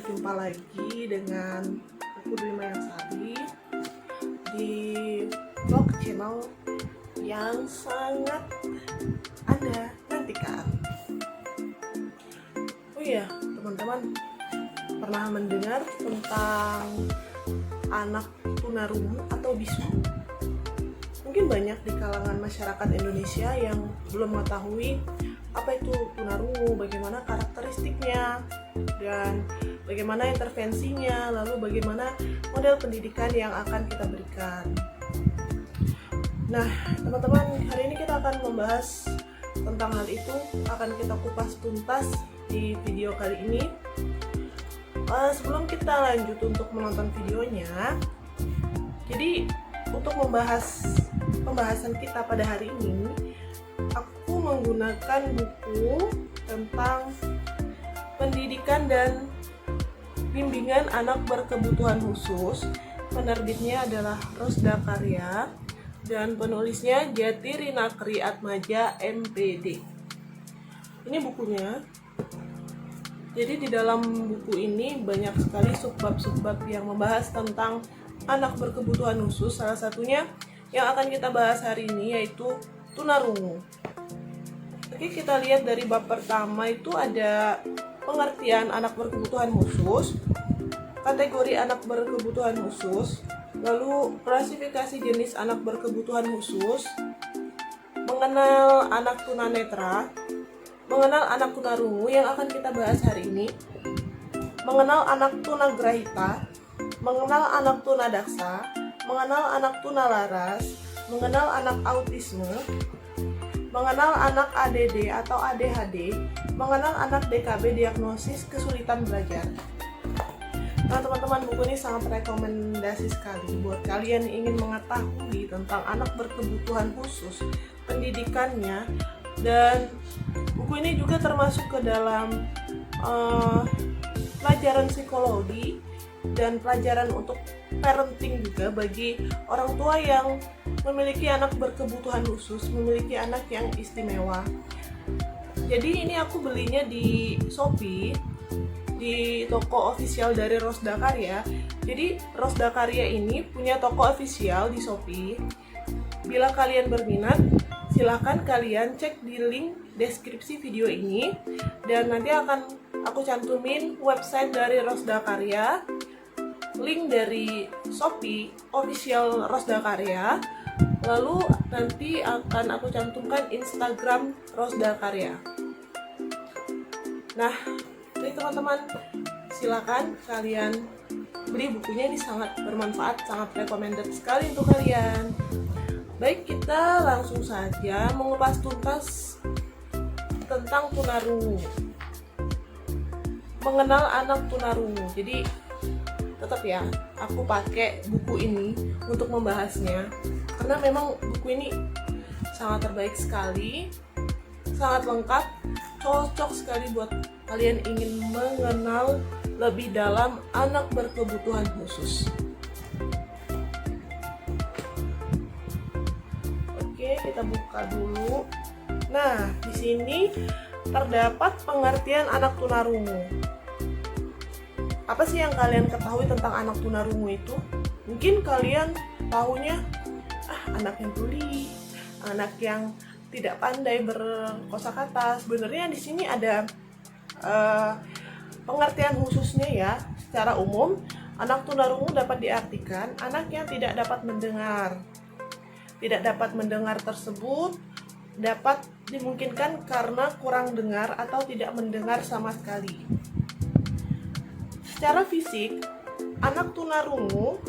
berjumpa lagi dengan aku Dwi Mayansari di vlog channel yang sangat Anda nantikan. Oh iya, teman-teman pernah mendengar tentang anak tunarungu atau bisu? Mungkin banyak di kalangan masyarakat Indonesia yang belum mengetahui apa itu tunarungu, bagaimana karakteristiknya, dan bagaimana intervensinya, lalu bagaimana model pendidikan yang akan kita berikan. Nah, teman-teman, hari ini kita akan membahas tentang hal itu, akan kita kupas tuntas di video kali ini. Sebelum kita lanjut untuk menonton videonya, jadi untuk membahas pembahasan kita pada hari ini, aku menggunakan buku tentang pendidikan dan bimbingan anak berkebutuhan khusus. Penerbitnya adalah Rosda Karya dan penulisnya Jati Rinakri Atmaja MPD. Ini bukunya. Jadi di dalam buku ini banyak sekali subbab-subbab yang membahas tentang anak berkebutuhan khusus. Salah satunya yang akan kita bahas hari ini yaitu tunarungu. Oke, kita lihat dari bab pertama itu ada pengertian anak berkebutuhan khusus, kategori anak berkebutuhan khusus, lalu klasifikasi jenis anak berkebutuhan khusus, mengenal anak tunanetra, mengenal anak tunarungu yang akan kita bahas hari ini, mengenal anak tunagrahita, mengenal anak tunadaksa, mengenal anak tunalaras, mengenal anak autisme, mengenal anak ADD atau ADHD, mengenal anak DKB diagnosis kesulitan belajar. Nah, teman-teman, buku ini sangat rekomendasi sekali buat kalian yang ingin mengetahui tentang anak berkebutuhan khusus, pendidikannya, dan buku ini juga termasuk ke dalam pelajaran psikologi dan pelajaran untuk parenting juga bagi orang tua yang memiliki anak berkebutuhan khusus, memiliki anak yang istimewa. Jadi ini aku belinya di Shopee, di toko official dari Rosda Karya. Jadi Rosda Karya ini punya toko official di Shopee. Bila kalian berminat, silahkan kalian cek di link deskripsi video ini, dan nanti akan aku cantumin website dari Rosda Karya, link dari Shopee official Rosda Karya, lalu nanti akan aku cantumkan Instagram Rosda Karya. Nah, jadi teman-teman, silakan kalian beli bukunya, ini sangat bermanfaat, sangat recommended sekali untuk kalian. Baik, kita langsung saja mengupas tuntas tentang tunarungu. Mengenal anak tunarungu. Jadi tetap ya, aku pakai buku ini untuk membahasnya karena memang buku ini sangat terbaik sekali, sangat lengkap, cocok sekali buat kalian ingin mengenal lebih dalam anak berkebutuhan khusus. Oke, kita buka dulu. Nah, di sini terdapat pengertian anak tunarungu. Apa sih yang kalian ketahui tentang anak tunarungu itu? Mungkin kalian tahunya anak yang tuli, anak yang tidak pandai berkosakata. Sebenarnya di sini ada pengertian khususnya ya. Secara umum, anak tunarungu dapat diartikan anak yang tidak dapat mendengar. Tidak dapat mendengar tersebut dapat dimungkinkan karena kurang dengar atau tidak mendengar sama sekali. Secara fisik, anak tunarungu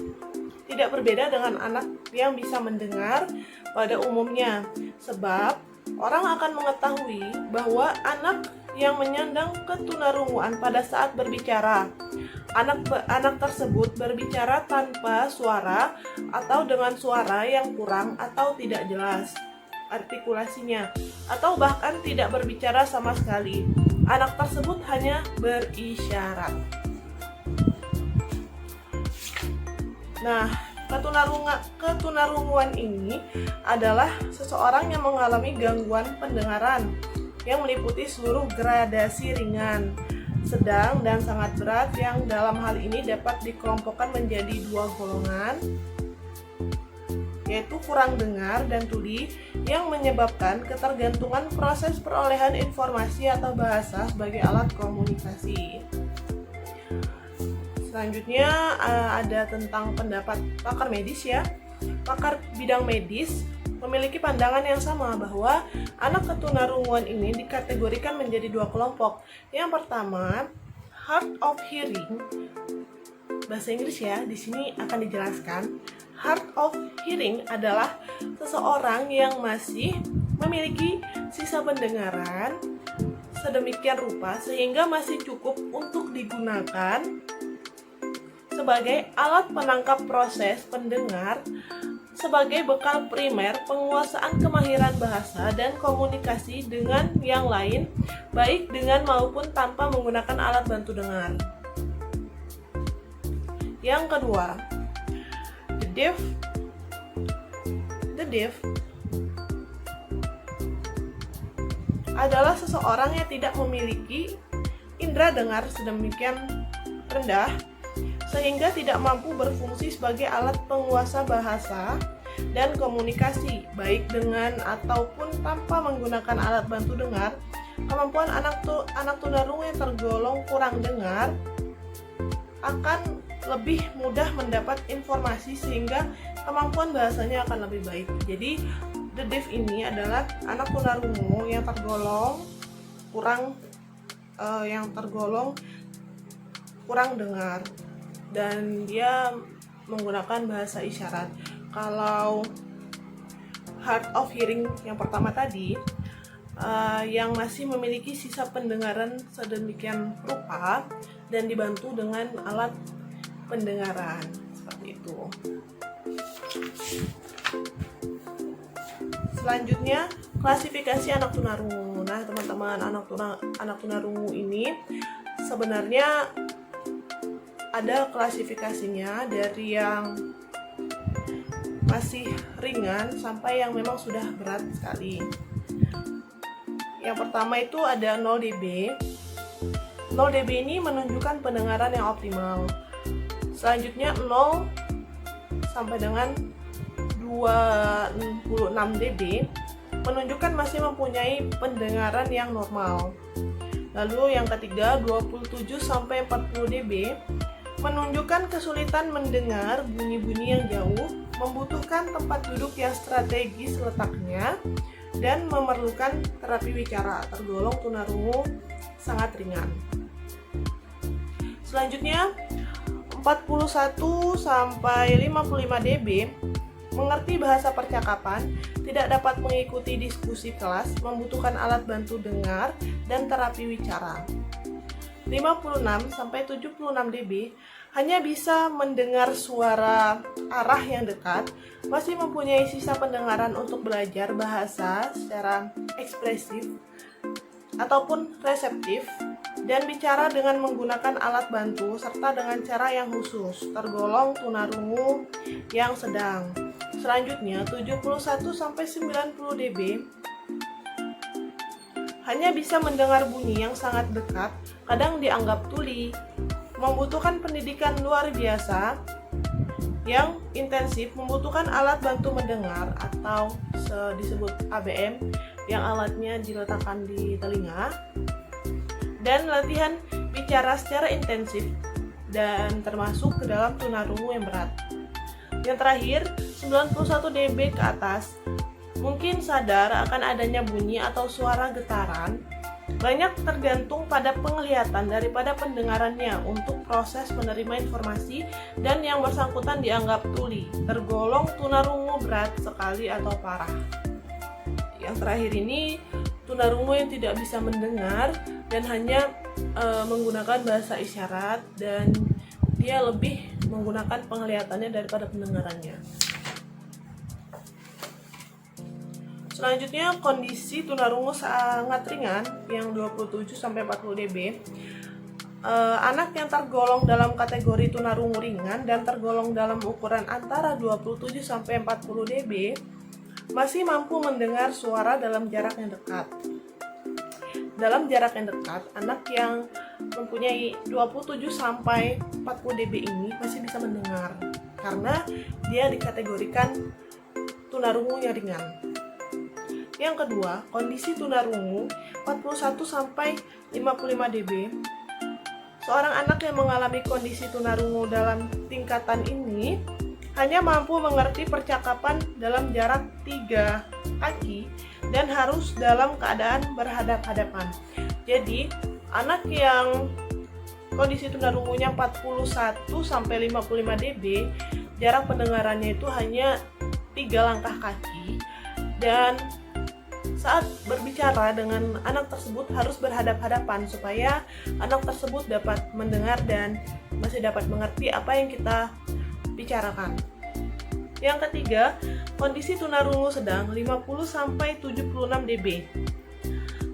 tidak berbeda dengan anak yang bisa mendengar pada umumnya, sebab orang akan mengetahui bahwa anak yang menyandang ketunarunguan pada saat berbicara, anak tersebut berbicara tanpa suara atau dengan suara yang kurang atau tidak jelas artikulasinya, atau bahkan tidak berbicara sama sekali. Anak tersebut hanya berisyarat. Nah, ketunarunguan ini adalah seseorang yang mengalami gangguan pendengaran yang meliputi seluruh gradasi ringan sedang, dan sangat berat, yang dalam hal ini dapat dikelompokkan menjadi dua golongan, yaitu kurang dengar dan tuli, yang menyebabkan ketergantungan proses perolehan informasi atau bahasa sebagai alat komunikasi. Selanjutnya ada tentang pendapat pakar medis ya. Pakar bidang medis memiliki pandangan yang sama bahwa anak ketunarunguan ini dikategorikan menjadi dua kelompok. Yang pertama, hard of hearing. Bahasa Inggris ya, di sini akan dijelaskan. Hard of hearing adalah seseorang yang masih memiliki sisa pendengaran sedemikian rupa sehingga masih cukup untuk digunakan sebagai alat penangkap proses pendengar, sebagai bekal primer penguasaan kemahiran bahasa dan komunikasi dengan yang lain, baik dengan maupun tanpa menggunakan alat bantu dengar. Yang kedua, the deaf adalah seseorang yang tidak memiliki indera dengar sedemikian rendah sehingga tidak mampu berfungsi sebagai alat penguasa bahasa dan komunikasi, baik dengan ataupun tanpa menggunakan alat bantu dengar. Kemampuan anak tunarungu yang tergolong kurang dengar akan lebih mudah mendapat informasi sehingga kemampuan bahasanya akan lebih baik. Jadi the deaf ini adalah anak tunarungu yang tergolong kurang dengar, dan dia menggunakan bahasa isyarat. Kalau hard of hearing yang pertama tadi, yang masih memiliki sisa pendengaran sedemikian rupa dan dibantu dengan alat pendengaran seperti itu. Selanjutnya, klasifikasi anak tunarungu. Nah, teman-teman, anak tunarungu ini sebenarnya ada klasifikasinya dari yang masih ringan sampai yang memang sudah berat sekali. Yang pertama itu ada 0 dB. 0 dB ini menunjukkan pendengaran yang optimal. Selanjutnya 0 sampai dengan 26 dB menunjukkan masih mempunyai pendengaran yang normal. Lalu yang ketiga 27 sampai 40 dB menunjukkan kesulitan mendengar bunyi-bunyi yang jauh, membutuhkan tempat duduk yang strategis letaknya, dan memerlukan terapi wicara, tergolong tunarungu sangat ringan. Selanjutnya 41 sampai 55 dB mengerti bahasa percakapan, tidak dapat mengikuti diskusi kelas, membutuhkan alat bantu dengar dan terapi wicara. 56 sampai 76 dB hanya bisa mendengar suara arah yang dekat, masih mempunyai sisa pendengaran untuk belajar bahasa secara ekspresif ataupun reseptif, dan bicara dengan menggunakan alat bantu serta dengan cara yang khusus, tergolong tunarungu yang sedang. Selanjutnya 71 sampai 90 dB hanya bisa mendengar bunyi yang sangat dekat, kadang dianggap tuli, membutuhkan pendidikan luar biasa yang intensif, membutuhkan alat bantu mendengar atau disebut ABM yang alatnya diletakkan di telinga, dan latihan bicara secara intensif dan termasuk ke dalam tunarungu yang berat. Yang terakhir 91 dB ke atas mungkin sadar akan adanya bunyi atau suara getaran, banyak tergantung pada penglihatan daripada pendengarannya untuk proses menerima informasi, dan yang bersangkutan dianggap tuli, tergolong tunarungu berat sekali atau parah. Yang terakhir ini tunarungu yang tidak bisa mendengar dan hanya menggunakan bahasa isyarat, dan dia lebih menggunakan penglihatannya daripada pendengarannya. Selanjutnya kondisi tunarungu sangat ringan yang 27 sampai 40 dB. Anak yang tergolong dalam kategori tunarungu ringan dan tergolong dalam ukuran antara 27 sampai 40 dB masih mampu mendengar suara dalam jarak yang dekat. Dalam jarak yang dekat, anak yang mempunyai 27 sampai 40 dB ini masih bisa mendengar karena dia dikategorikan tunarungu yang ringan. Yang kedua, kondisi tunarungu 41 sampai 55 dB. Seorang anak yang mengalami kondisi tunarungu dalam tingkatan ini hanya mampu mengerti percakapan dalam jarak 3 kaki dan harus dalam keadaan berhadap-hadapan. Jadi, anak yang kondisi tunarungunya 41 sampai 55 dB, jarak pendengarannya itu hanya 3 langkah kaki, dan saat berbicara dengan anak tersebut harus berhadap-hadapan supaya anak tersebut dapat mendengar dan masih dapat mengerti apa yang kita bicarakan. Yang ketiga, kondisi tunarungu sedang 50 sampai 76 dB.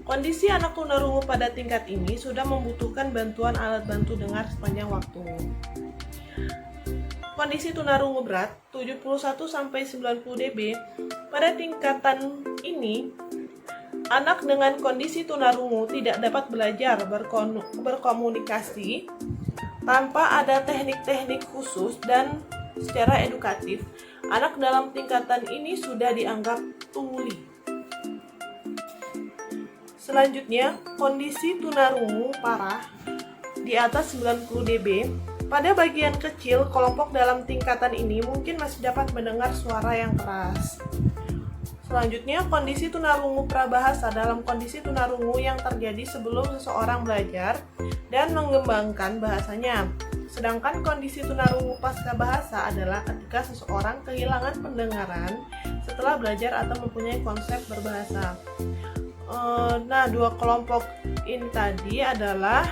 Kondisi anak tunarungu pada tingkat ini sudah membutuhkan bantuan alat bantu dengar sepanjang waktu. Kondisi tunarungu berat 71 sampai 90 dB. Pada tingkatan ini, anak dengan kondisi tunarungu tidak dapat belajar berkomunikasi tanpa ada teknik-teknik khusus dan secara edukatif. Anak dalam tingkatan ini sudah dianggap tuli. Selanjutnya, kondisi tunarungu parah di atas 90 dB. Pada bagian kecil, kelompok dalam tingkatan ini mungkin masih dapat mendengar suara yang keras. Selanjutnya, kondisi tunarungu prabahasa dalam kondisi tunarungu yang terjadi sebelum seseorang belajar dan mengembangkan bahasanya. Sedangkan kondisi tunarungu pasca bahasa adalah ketika seseorang kehilangan pendengaran setelah belajar atau mempunyai konsep berbahasa. Nah, dua kelompok ini tadi adalah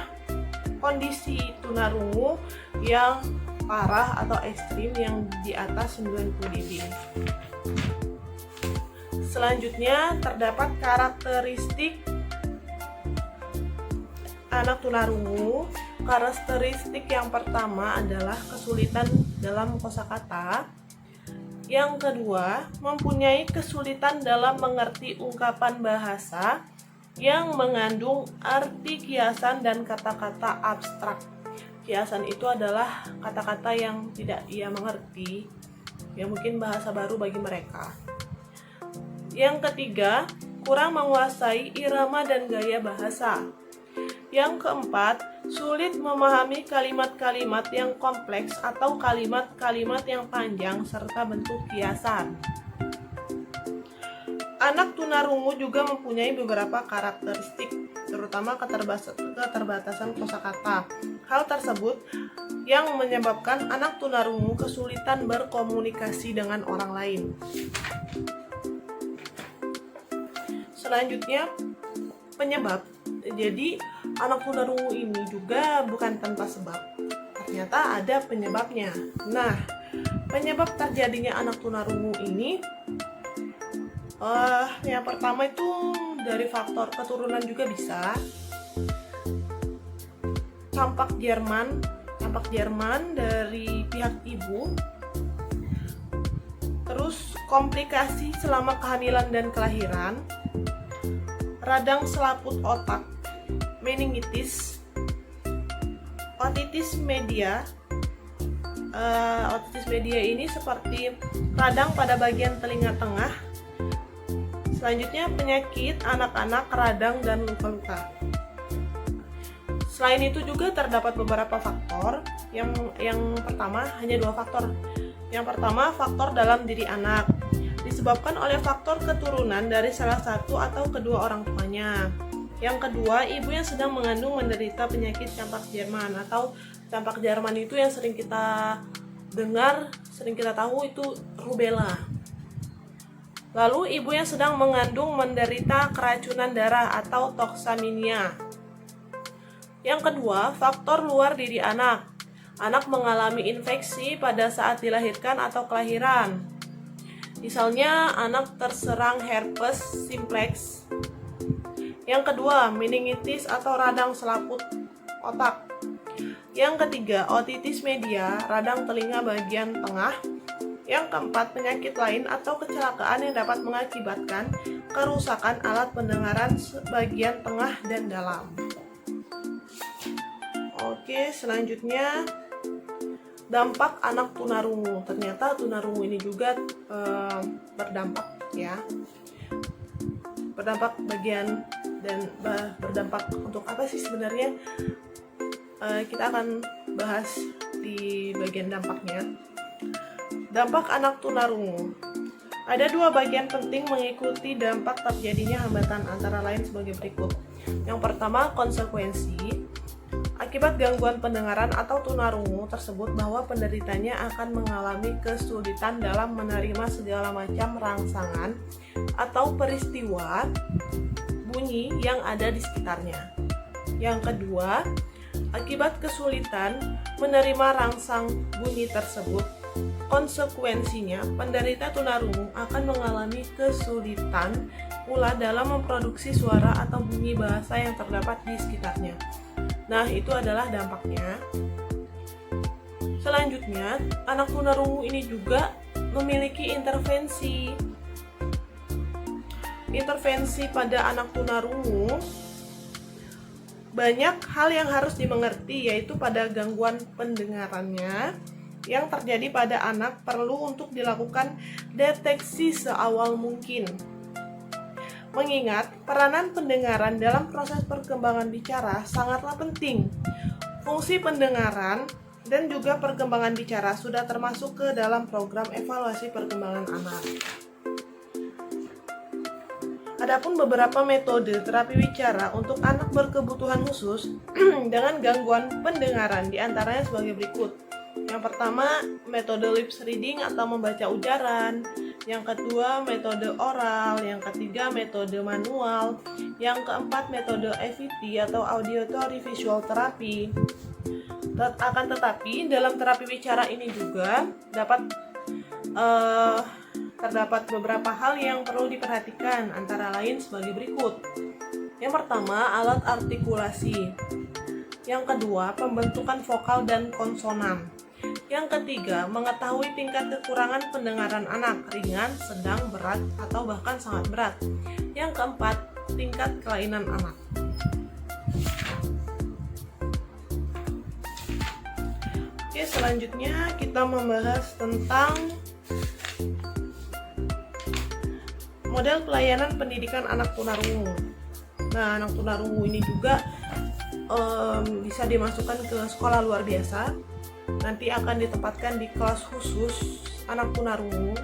kondisi tunarungu yang parah atau ekstrim yang di atas 90 dB. Selanjutnya, terdapat karakteristik anak tunarungu. Karakteristik yang pertama adalah kesulitan dalam kosakata. Yang kedua, mempunyai kesulitan dalam mengerti ungkapan bahasa yang mengandung arti kiasan dan kata-kata abstrak. Kiasan itu adalah kata-kata yang tidak ia mengerti, yang mungkin bahasa baru bagi mereka. Yang ketiga, kurang menguasai irama dan gaya bahasa. Yang keempat, sulit memahami kalimat-kalimat yang kompleks atau kalimat-kalimat yang panjang serta bentuk kiasan. Anak tunarungu juga mempunyai beberapa karakteristik, terutama keterbatasan kosakata. Hal tersebut yang menyebabkan anak tunarungu kesulitan berkomunikasi dengan orang lain. Selanjutnya, penyebab. Jadi, anak tunarungu ini juga bukan tanpa sebab. Ternyata ada penyebabnya. Nah, penyebab terjadinya anak tunarungu ini yang pertama itu dari faktor keturunan juga bisa. Campak Jerman dari pihak ibu. Terus komplikasi selama kehamilan dan kelahiran. Radang selaput otak, meningitis, otitis media. Otitis media ini seperti radang pada bagian telinga tengah. Selanjutnya, penyakit anak-anak, radang, dan luka-luka. Selain itu juga terdapat beberapa faktor. Yang pertama, hanya 2 faktor. Yang pertama, faktor dalam diri anak, disebabkan oleh faktor keturunan dari salah satu atau kedua orang tuanya. Yang kedua, ibu yang sedang mengandung menderita penyakit campak Jerman, atau campak Jerman itu yang sering kita dengar, sering kita tahu itu rubella. Lalu, ibu yang sedang mengandung menderita keracunan darah atau toxemia. Yang kedua, faktor luar diri anak. Anak mengalami infeksi pada saat dilahirkan atau kelahiran. Misalnya, anak terserang herpes simplex. Yang kedua, meningitis atau radang selaput otak. Yang ketiga, otitis media, radang telinga bagian tengah. Yang keempat, penyakit lain atau kecelakaan yang dapat mengakibatkan kerusakan alat pendengaran bagian tengah dan dalam. Oke, selanjutnya dampak anak tunarungu. Ternyata tunarungu ini juga berdampak ya. Berdampak bagian dan berdampak untuk apa sih sebenarnya? Kita akan bahas di bagian dampaknya. Dampak anak tunarungu. Ada dua bagian penting mengikuti dampak terjadinya hambatan, antara lain sebagai berikut. Yang pertama, konsekuensi. Akibat gangguan pendengaran atau tunarungu tersebut bahwa penderitanya akan mengalami kesulitan dalam menerima segala macam rangsangan atau peristiwa bunyi yang ada di sekitarnya. Yang kedua, akibat kesulitan menerima rangsang bunyi tersebut, konsekuensinya penderita tunarungu akan mengalami kesulitan pula dalam memproduksi suara atau bunyi bahasa yang terdapat di sekitarnya. Nah, itu adalah dampaknya. Selanjutnya, anak tunarungu ini juga memiliki intervensi. Intervensi pada anak tunarungu, banyak hal yang harus dimengerti, yaitu pada gangguan pendengarannya yang terjadi pada anak perlu untuk dilakukan deteksi seawal mungkin. Mengingat peranan pendengaran dalam proses perkembangan bicara sangatlah penting. Fungsi pendengaran dan juga perkembangan bicara sudah termasuk ke dalam program evaluasi perkembangan anak. Adapun beberapa metode terapi bicara untuk anak berkebutuhan khusus dengan gangguan pendengaran diantaranya sebagai berikut. Yang pertama, metode lips reading atau membaca ujaran. Yang kedua, metode oral. Yang ketiga, metode manual. Yang keempat, metode AVT atau auditory visual therapy. Akan tetapi, dalam terapi bicara ini juga terdapat beberapa hal yang perlu diperhatikan, antara lain sebagai berikut. Yang pertama, alat artikulasi. Yang kedua, pembentukan vokal dan konsonan. Yang ketiga, mengetahui tingkat kekurangan pendengaran anak, ringan, sedang, berat, atau bahkan sangat berat. Yang keempat, tingkat kelainan anak. Oke, selanjutnya kita membahas tentang model pelayanan pendidikan anak tunarungu. Nah, anak tunarungu ini juga bisa dimasukkan ke sekolah luar biasa. Nanti akan ditempatkan di kelas khusus anak tunarungu,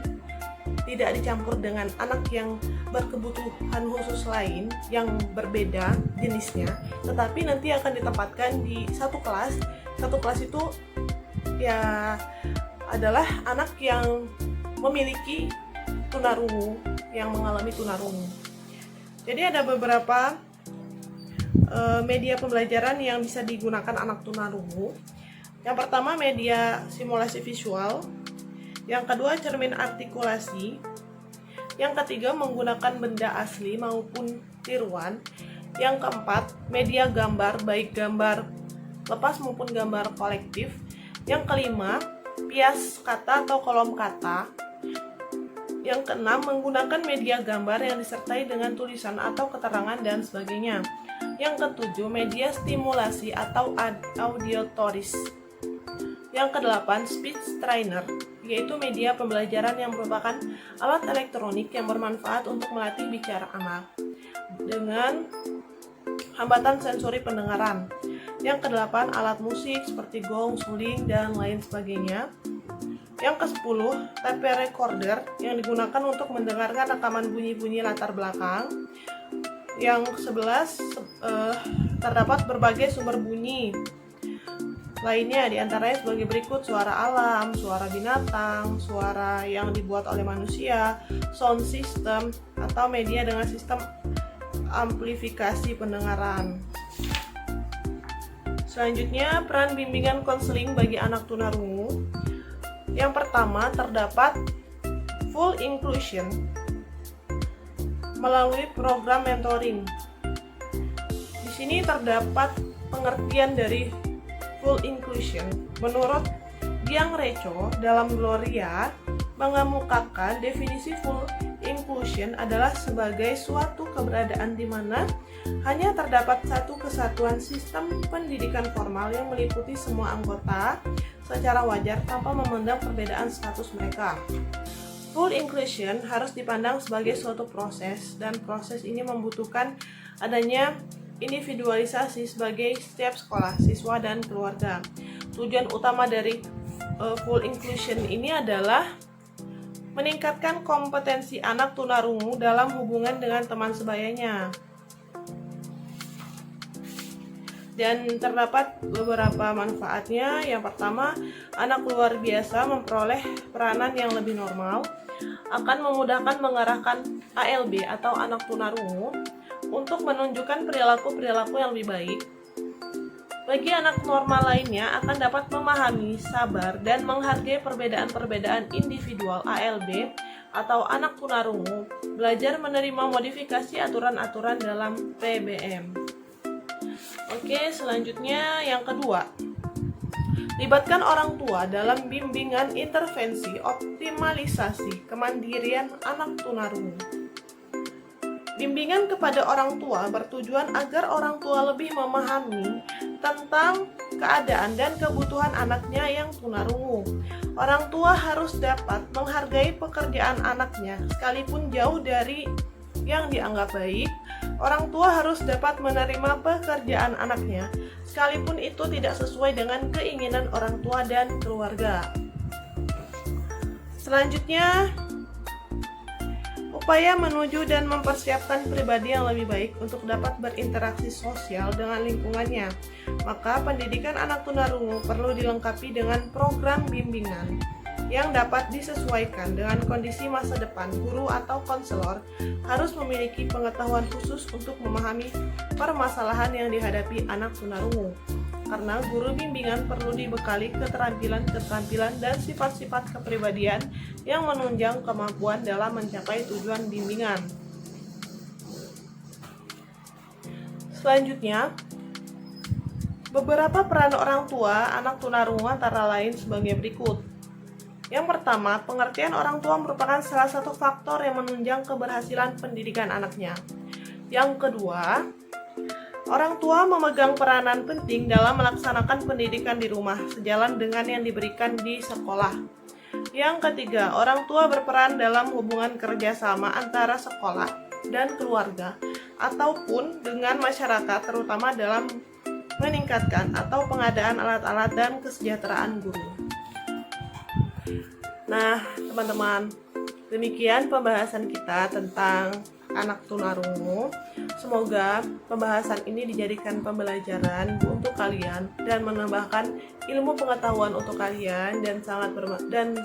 tidak dicampur dengan anak yang berkebutuhan khusus lain yang berbeda jenisnya, tetapi nanti akan ditempatkan di satu kelas. Satu kelas itu ya adalah anak yang memiliki tunarungu, yang mengalami tunarungu. Jadi ada beberapa media pembelajaran yang bisa digunakan anak tunarungu. Yang pertama, media simulasi visual. Yang kedua, cermin artikulasi. Yang ketiga, menggunakan benda asli maupun tiruan. Yang keempat, media gambar, baik gambar lepas maupun gambar kolektif. Yang kelima, pias kata atau kolom kata. Yang keenam, menggunakan media gambar yang disertai dengan tulisan atau keterangan dan sebagainya. Yang ketujuh, media stimulasi atau auditoris. Yang kedelapan, speech trainer, yaitu media pembelajaran yang merupakan alat elektronik yang bermanfaat untuk melatih bicara anak dengan hambatan sensori pendengaran. Yang kedelapan, alat musik seperti gong, suling, dan lain sebagainya. Yang ke-10, tape recorder yang digunakan untuk mendengarkan rekaman bunyi-bunyi latar belakang. Yang ke-11, terdapat berbagai sumber bunyi lainnya, diantaranya sebagai berikut: suara alam, suara binatang, suara yang dibuat oleh manusia, sound system, atau media dengan sistem amplifikasi pendengaran. Selanjutnya, peran bimbingan konseling bagi anak tunarungu. Yang pertama, terdapat full inclusion melalui program mentoring. Di sini terdapat pengertian dari full inclusion. Menurut Giang Reco dalam Gloria mengemukakan definisi full inclusion adalah sebagai suatu keberadaan di mana hanya terdapat satu kesatuan sistem pendidikan formal yang meliputi semua anggota secara wajar tanpa memandang perbedaan status mereka. Full inclusion harus dipandang sebagai suatu proses, dan proses ini membutuhkan adanya individualisasi sebagai setiap sekolah, siswa, dan keluarga. Tujuan utama dari full inclusion ini adalah meningkatkan kompetensi anak tunarungu dalam hubungan dengan teman sebayanya. Dan terdapat beberapa manfaatnya. Yang pertama, anak luar biasa memperoleh peranan yang lebih normal, akan memudahkan mengarahkan ALB atau anak tunarungu untuk menunjukkan perilaku-perilaku yang lebih baik. Bagi anak normal lainnya akan dapat memahami, sabar, dan menghargai perbedaan-perbedaan individual ALB atau anak tunarungu, belajar menerima modifikasi aturan-aturan dalam PBM. Oke, selanjutnya yang kedua, libatkan orang tua dalam bimbingan intervensi optimalisasi kemandirian anak tunarungu. Bimbingan kepada orang tua bertujuan agar orang tua lebih memahami tentang keadaan dan kebutuhan anaknya yang tunarungu. Orang tua harus dapat menghargai pekerjaan anaknya, sekalipun jauh dari yang dianggap baik. Orang tua harus dapat menerima pekerjaan anaknya, sekalipun itu tidak sesuai dengan keinginan orang tua dan keluarga. Selanjutnya, upaya menuju dan mempersiapkan pribadi yang lebih baik untuk dapat berinteraksi sosial dengan lingkungannya. Maka pendidikan anak tunarungu perlu dilengkapi dengan program bimbingan yang dapat disesuaikan dengan kondisi masa depan. Guru atau konselor harus memiliki pengetahuan khusus untuk memahami permasalahan yang dihadapi anak tunarungu. Karena guru bimbingan perlu dibekali keterampilan-keterampilan dan sifat-sifat kepribadian yang menunjang kemampuan dalam mencapai tujuan bimbingan. Selanjutnya, beberapa peran orang tua anak tunarungu antara lain sebagai berikut. Yang pertama, pengertian orang tua merupakan salah satu faktor yang menunjang keberhasilan pendidikan anaknya. Yang kedua, orang tua memegang peranan penting dalam melaksanakan pendidikan di rumah, sejalan dengan yang diberikan di sekolah. Yang ketiga, orang tua berperan dalam hubungan kerjasama antara sekolah dan keluarga, ataupun dengan masyarakat, terutama dalam meningkatkan atau pengadaan alat-alat dan kesejahteraan guru. Nah, teman-teman, demikian pembahasan kita tentang anak tunarungu. Semoga pembahasan ini dijadikan pembelajaran untuk kalian dan menambahkan ilmu pengetahuan untuk kalian, dan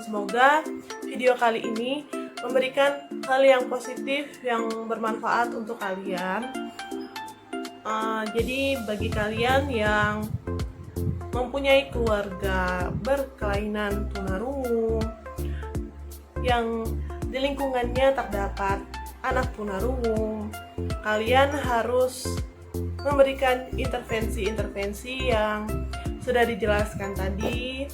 semoga video kali ini memberikan hal yang positif yang bermanfaat untuk kalian. Jadi bagi kalian yang mempunyai keluarga berkelainan tunarungu, yang di lingkungannya terdapat anak tunarungu, kalian harus memberikan intervensi-intervensi yang sudah dijelaskan tadi.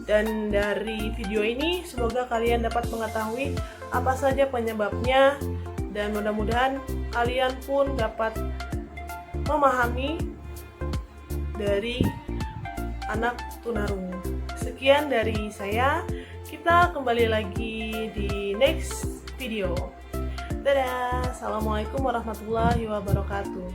Dan dari video ini semoga kalian dapat mengetahui apa saja penyebabnya, dan mudah-mudahan kalian pun dapat memahami dari anak tunarungu. Sekian dari saya. Kita kembali lagi di next video. Dadah. Assalamualaikum warahmatullahi wabarakatuh.